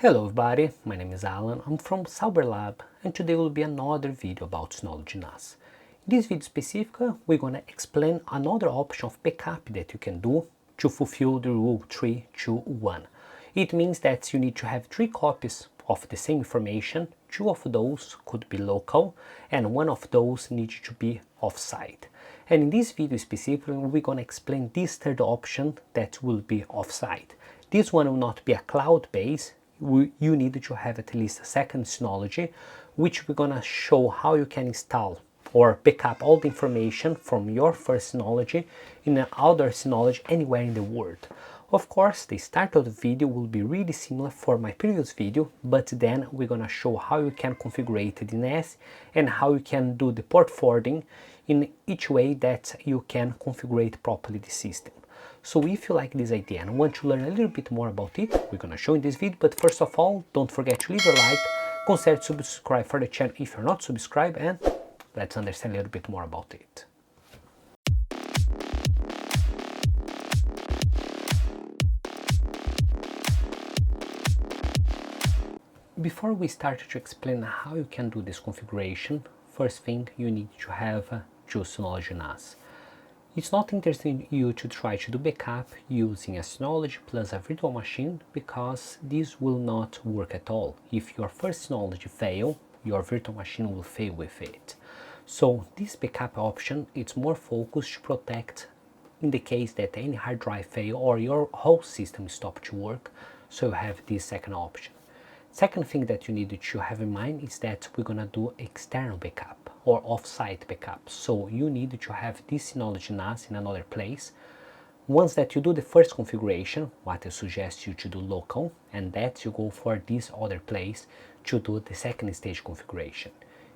Hello everybody, my name is Alan, I'm from Sauber-Lab and today will be another video about Synology NAS. In this video specifically, we're going to explain another option of backup that you can do to fulfill the rule 3-2-1. It means that you need to have 3 copies of the same information, 2 of those could be local and 1 of those needs to be offsite. And in this video specifically, we're going to explain this third option that will be offsite. This one will not be a cloud-based. You need to have at least a second Synology, which we're gonna show how you can install or pick up all the information from your first Synology in another Synology anywhere in the world. Of course, the start of the video will be really similar for my previous video, but then we're gonna show how you can configure the NAS and how you can do the port forwarding in each way that you can configure properly the system. So if you like this idea and want to learn a little bit more about it, we're gonna show in this video, but first of all, don't forget to leave a like, consider to subscribe for the channel if you're not subscribed, and let's understand a little bit more about it. Before we start to explain how you can do this configuration, first thing you need to have 2 Synology NAS. It's not interesting you to try to do backup using a Synology plus a virtual machine because this will not work at all. If your first Synology fails, your virtual machine will fail with it. So this backup option is more focused to protect in the case that any hard drive fail or your whole system stop to work, so you have this second option. Second thing that you need to have in mind is that we're gonna do external backup or offsite backup. So you need to have this Synology NAS in another place. Once that you do the first configuration, what I suggest you to do local, and that you go for this other place to do the second stage configuration.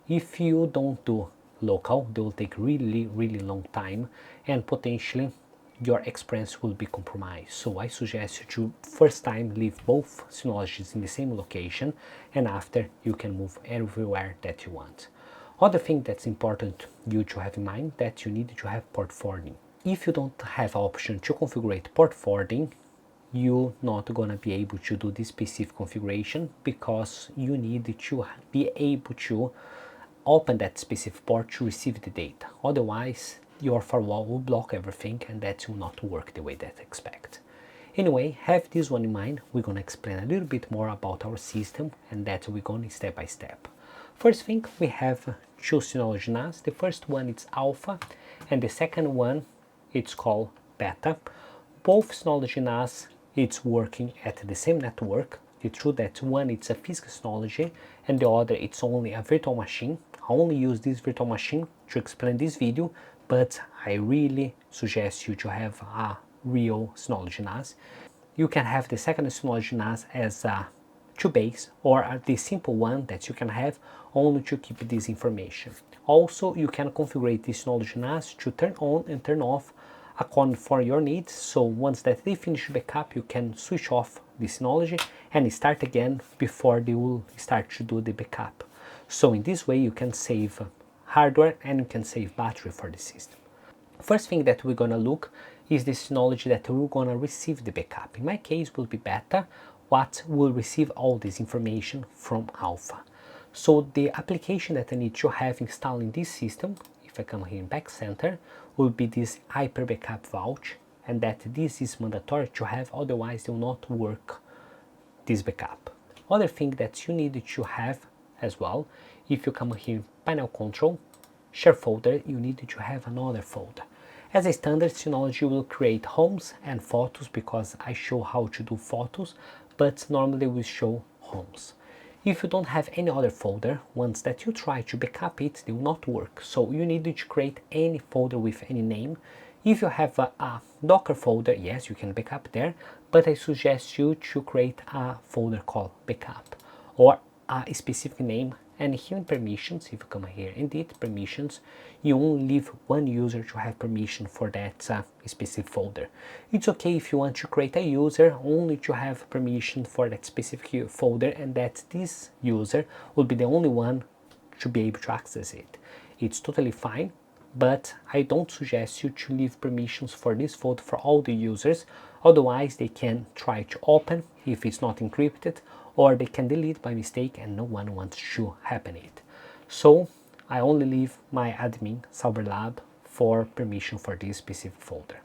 If you don't do local, they will take really long time and potentially your experience will be compromised. So I suggest you to first time leave both Synologies in the same location, and after you can move everywhere that you want. Other thing that's important you to have in mind that you need to have port forwarding. If you don't have option to configure port forwarding, you're not gonna be able to do this specific configuration because you need to be able to open that specific port to receive the data. Otherwise, your firewall will block everything and that will not work the way that I expect. Anyway, have this one in mind. We're gonna explain a little bit more about our system and that we're going step by step. First thing, we have 2 Synology NAS. The first one is Alpha and the second one it's called Beta. Both Synology NAS it's working at the same network. It's true that one it's a physical Synology and the other it's only a virtual machine. I only use this virtual machine to explain this video, but I really suggest you to have a real Synology NAS. You can have the second Synology NAS as a 2 base or the simple one that you can have only to keep this information. Also, you can configure this Synology NAS to turn on and turn off according for your needs. So once that they finish the backup, you can switch off the Synology and start again before they will start to do the backup. So in this way you can save hardware and you can save battery for the system. First thing that we're gonna look is the Synology that we're gonna receive the backup. In my case will be Beta, what will receive all this information from Alpha. So the application that I need to have installed in this system, if I come here in Back Center, will be this Hyper Backup Vault, and that this is mandatory to have, otherwise it will not work this backup. Other thing that you need to have as well, if you come here in Panel Control, Share Folder, you need to have another folder. As a standard, Synology will create homes and photos because I show how to do photos, but normally we show homes. If you don't have any other folder, once that you try to backup it, they will not work. So you need to create any folder with any name. If you have a Docker folder, yes, you can backup there, but I suggest you to create a folder called backup or a specific name. And here in permissions, if you come here and edit permissions, you only leave one user to have permission for that specific folder. It's okay if you want to create a user only to have permission for that specific folder and that this user will be the only one to be able to access it. It's totally fine, but I don't suggest you to leave permissions for this folder for all the users, otherwise they can try to open if it's not encrypted, or they can delete by mistake and no one wants to happen it. So I only leave my admin Sauber-Lab for permission for this specific folder.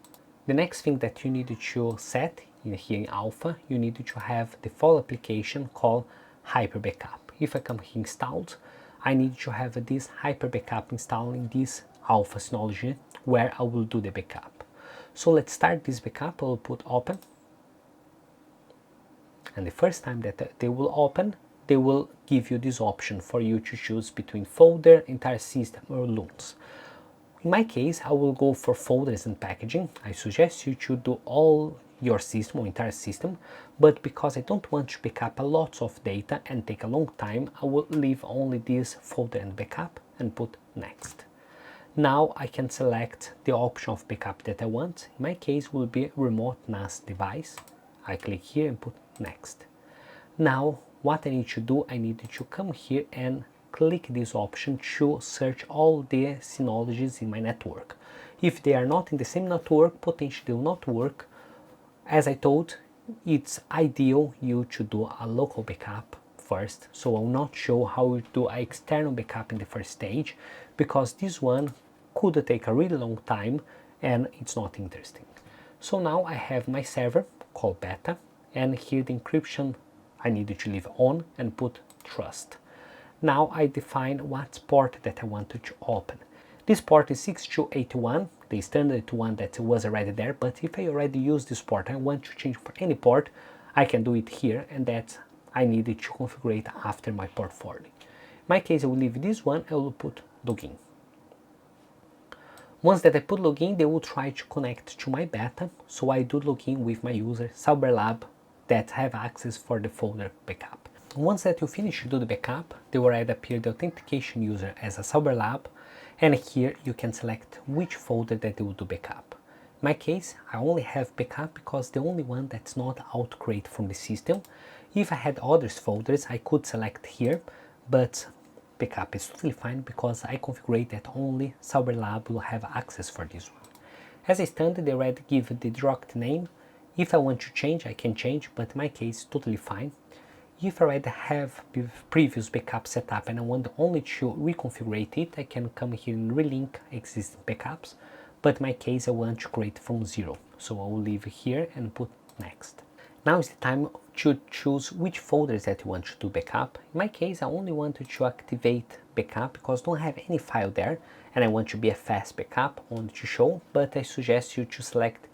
The next thing that you need to set in here in Alpha, you need to have the default application called Hyper Backup. If I come here installed, I need to have this Hyper Backup installed in this Alpha Synology where I will do the backup. So let's start this backup. I will put open, and the first time that they will open, they will give you this option for you to choose between folder, entire system, or LUNs. In my case, I will go for folders and packaging. I suggest you to do all your system or entire system, but because I don't want to back up a lot of data and take a long time, I will leave only this folder and backup and put next. Now I can select the option of backup that I want. In my case will be Remote NAS Device. I click here and put next. Now what I need to do, I need to come here and click this option to search all the Synologies in my network. If they are not in the same network, potentially they will not work. As I told, it's ideal you to do a local backup first, so I will not show how to do an external backup in the first stage, because this one could take a really long time and it's not interesting. So now I have my server called beta, and here the encryption I need to leave on and put trust. Now I define what port that I want to open. This port is 6281, the standard one that was already there, but if I already use this port, I want to change for any port, I can do it here, and that I need to configure it after my port forwarding. In my case, I will leave this one, I will put login. Once that I put login, they will try to connect to my beta, so I do login with my user Sauber-Lab that have access for the folder backup. Once that you finish to do the backup, they will already appear the authentication user as a Sauber-Lab, and here you can select which folder that they will do backup. In my case, I only have backup because the only one that's not auto-create from the system. If I had other folders, I could select here, but backup is totally fine because I configure that only Sauber-Lab will have access for this one. As a standard, they already give the direct name. If I want to change, I can change, but in my case, totally fine. If I already have previous backup set up and I want only to reconfigure it, I can come here and relink existing backups, but in my case I want to create from zero, so I will leave here and put next. Now is the time to choose which folders that you want to do backup. In my case, I only wanted to activate backup because I don't have any file there and I want to be a fast backup, I want to show, but I suggest you to select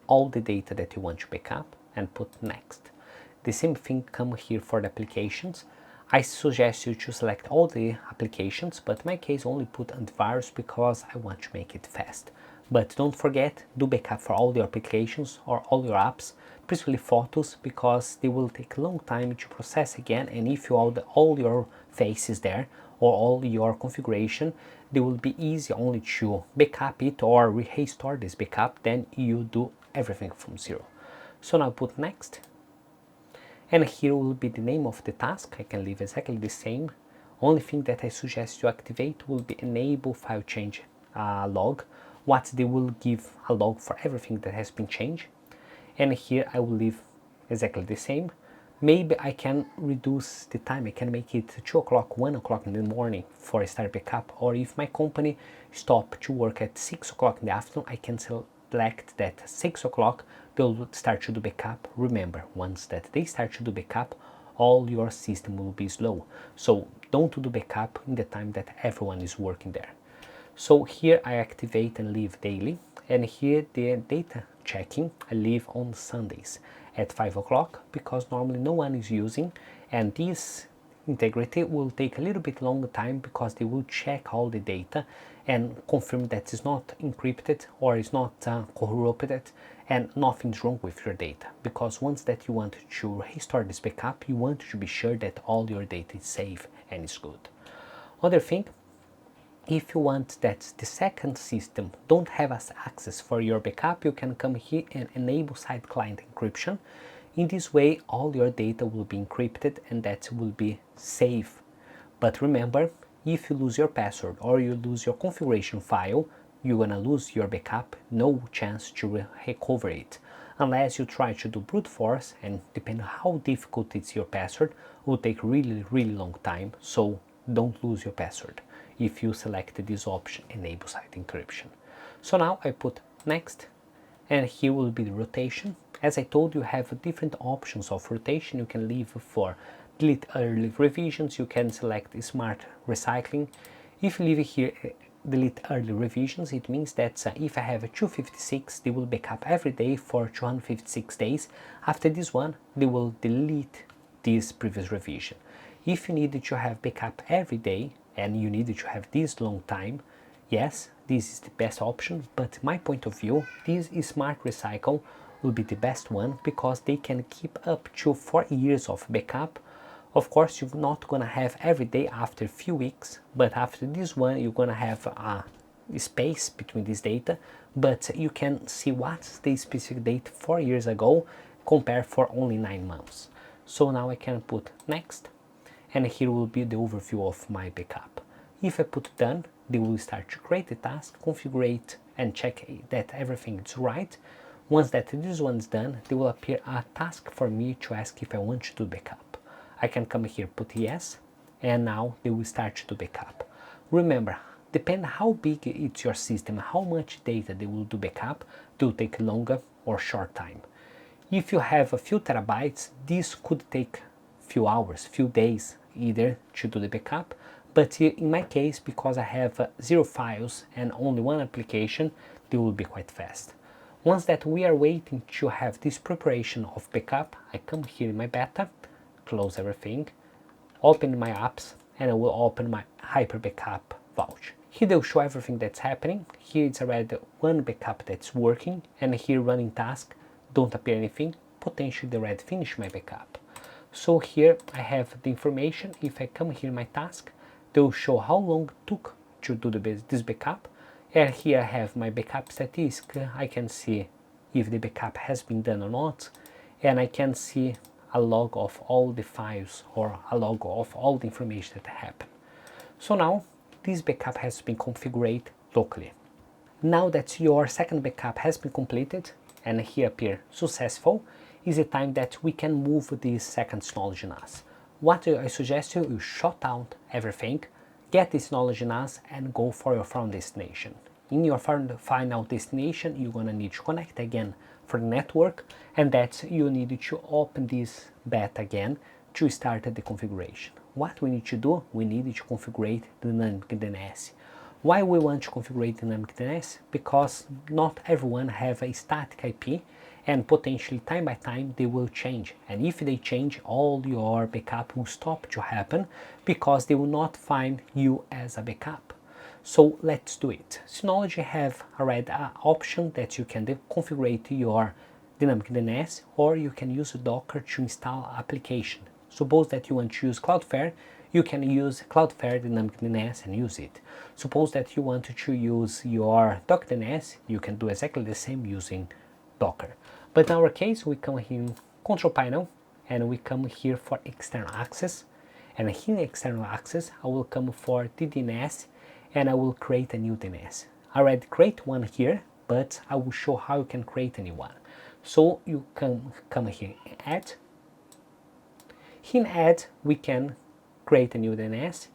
all the data that you want to backup and put next. The same thing come here for the applications. I suggest you to select all the applications, but in my case only put antivirus because I want to make it fast. But don't forget, do backup for all your applications or all your apps, principally photos, because they will take a long time to process again, and if you all your faces there or all your configuration, they will be easy only to backup it or restore this backup, then you do everything from zero. So now put next. And here will be the name of the task. I can leave exactly the same. Only thing that I suggest you activate will be enable file change log. What they will give a log for everything that has been changed. And here I will leave exactly the same. Maybe I can reduce the time. I can make it 2 o'clock, 1 o'clock in the morning for a start backup. Or if my company stop to work at 6 o'clock in the afternoon, I can select that 6 o'clock they'll start to do backup. Remember, once that they start to do backup, all your system will be slow. So don't do backup in the time that everyone is working there. So here I activate and leave daily, and here the data checking I leave on Sundays at 5 o'clock because normally no one is using, and this integrity will take a little bit longer time because they will check all the data and confirm that it's not encrypted or is not corrupted and nothing's wrong with your data, because once that you want to restore this backup, you want to be sure that all your data is safe and is good. Other thing, if you want that the second system don't have access for your backup, you can come here and enable side client encryption. In this way, all your data will be encrypted and that will be safe. But remember, if you lose your password or you lose your configuration file, you're gonna lose your backup, no chance to recover it. unless you try to do brute force, and depending on how difficult it's your password, it will take really long time, so don't lose your password if you select this option, enable site encryption. So now I put next, and here will be the rotation. As I told you, have different options of rotation. You can leave for delete early revisions, you can select smart recycling. If you leave here delete early revisions, it means that if I have a 256, they will backup every day for 256 days. After this one, they will delete this previous revision. If you needed to have backup every day and you needed to have this long time, yes, this is the best option, but my point of view, this smart recycle will be the best one because they can keep up to 4 years of backup. Of course, you're not gonna have every day after a few weeks, but after this one, you're gonna have a space between this data, but you can see what's the specific date 4 years ago compared for only 9 months. So now I can put next, and here will be the overview of my backup. If I put done, they will start to create the task, configure it, and check that everything is right. Once that this one is done, there will appear a task for me to ask if I want to do backup. I can come here, put yes, and now they will start to do backup. Remember, depending how big it's your system, how much data they will do backup, they will take longer or short time. If you have a few terabytes, this could take few hours, few days either to do the backup, but in my case, because I have 0 files and only one application, they will be quite fast. Once that we are waiting to have this preparation of backup, I come here in my beta, close everything, open my apps, and I will open my Hyper Backup voucher. Here they'll show everything that's happening. Here it's already one backup that's working, and here running task, don't appear anything, potentially they already finished my backup. So here I have the information. If I come here in my task, they'll show how long it took to do this backup, and here I have my backup statistic. I can see if the backup has been done or not, and I can see a log of all the files or a log of all the information that happened. So now this backup has been configured locally. Now that your second backup has been completed and here appear successful, is the time that we can move this second Synology NAS. What I suggest you shut out everything, get this Synology NAS and go for your final destination. In your final destination, you're gonna need to connect again for the network, and that you need to open this beta again to start the configuration. What we need to do, we need to configure the dynamic DNS. Why we want to configure dynamic DNS? Because not everyone have a static IP, and potentially time by time they will change, and if they change, all your backup will stop to happen because they will not find you as a backup. So let's do it. Synology have already an option that you can configure your dynamic DNS, or you can use Docker to install application. Suppose that you want to use Cloudflare, you can use Cloudflare dynamic DNS and use it. Suppose that you want to use your Docker DNS, you can do exactly the same using Docker. But in our case, we come here in Control Panel and we come here for external access. And here in external access, I will come for the DNS and I will create a new DNS. I already create one here, but I will show how you can create a new one. So you can come here in Add. Here in Add, we can create a new DNS.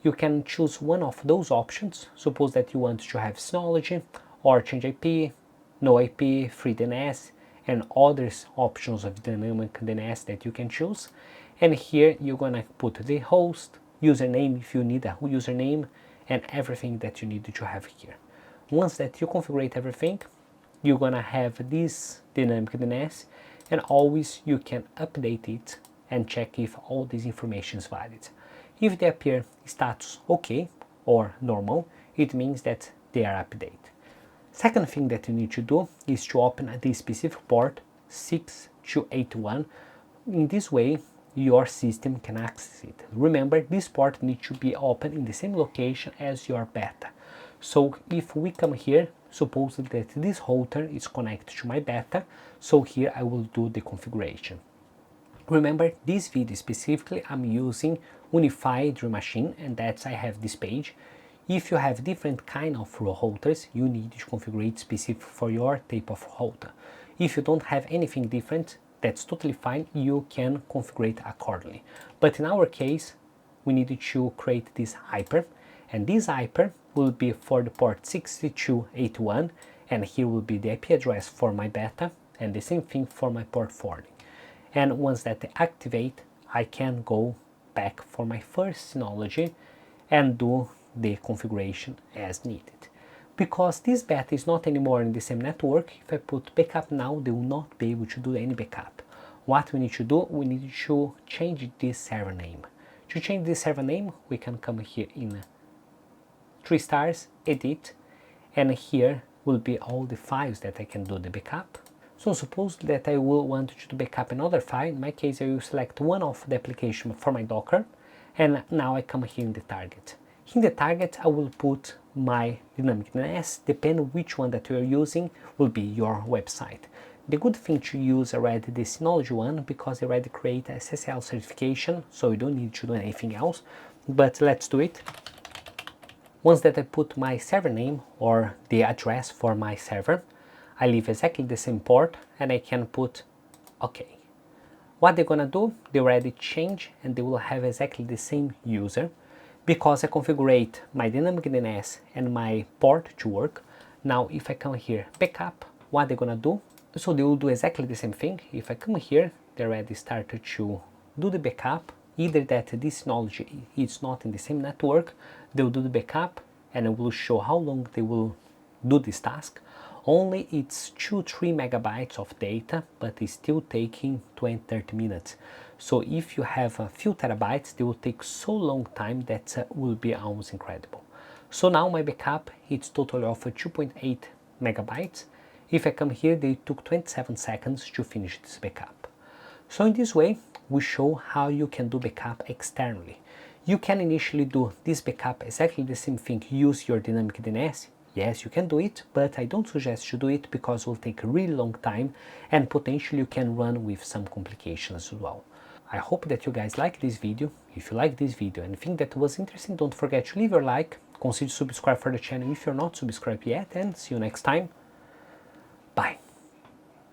You can choose one of those options. Suppose that you want to have Synology or change IP, no IP, free DNS, and other options of dynamic DNS that you can choose. And here you're gonna put the host, username if you need a username, and everything that you need to have here. Once that you configure everything, you're gonna have this dynamic DNS, and always you can update it and check if all this information is valid. If they appear status OK or normal, it means that they are updated. Second thing that you need to do is to open the specific port 6281. In this way, your system can access it. Remember, this port needs to be open in the same location as your beta. So if we come here, suppose that this router is connected to my beta, so here I will do the configuration. Remember, this video specifically I'm using Unified Dream Machine, and that's I have this page. If you have different kind of routers, you need to configure it specific for your type of router. If you don't have anything different, that's totally fine, you can configure it accordingly. But in our case, we need to create this hyper, and this hyper will be for the port 6281, and here will be the IP address for my beta, and the same thing for my port 40. And once that they activate, I can go back for my first Synology and do the configuration as needed. Because this beta is not anymore in the same network, if I put backup now, they will not be able to do any backup. What we need to do, we need to change this server name. To change this server name, we can come here in 3 stars, edit, and here will be all the files that I can do the backup. So suppose that I will want to backup another file. In my case, I will select one of the application for my Docker, and now I come here in the target. In the target, I will put my dynamic NAS, depending which one that you are using will be your website. The good thing to use already the Synology one, because I already create a SSL certification, so you don't need to do anything else, but let's do it. Once that I put my server name or the address for my server, I leave exactly the same port and I can put OK. What they're gonna do, they already change and they will have exactly the same user. Because I configured my dynamic NAS and my port to work, now if I come here, backup, what they're gonna do, so they will do exactly the same thing. If I come here, they already started to do the backup, either that this Synology is not in the same network, they will do the backup and it will show how long they will do this task. Only it's 2-3 megabytes of data, but it's still taking 20-30 minutes. So if you have a few terabytes, they will take so long time that will be almost incredible. So now my backup, it's total of 2.8 megabytes. If I come here, they took 27 seconds to finish this backup. So in this way, we show how you can do backup externally. You can initially do this backup exactly the same thing, use your dynamic NAS. Yes, you can do it, but I don't suggest you do it because it will take a really long time and potentially you can run with some complications as well. I hope that you guys like this video. If you like this video and think that was interesting, don't forget to leave your like, consider subscribe for the channel if you're not subscribed yet, and see you next time. Bye.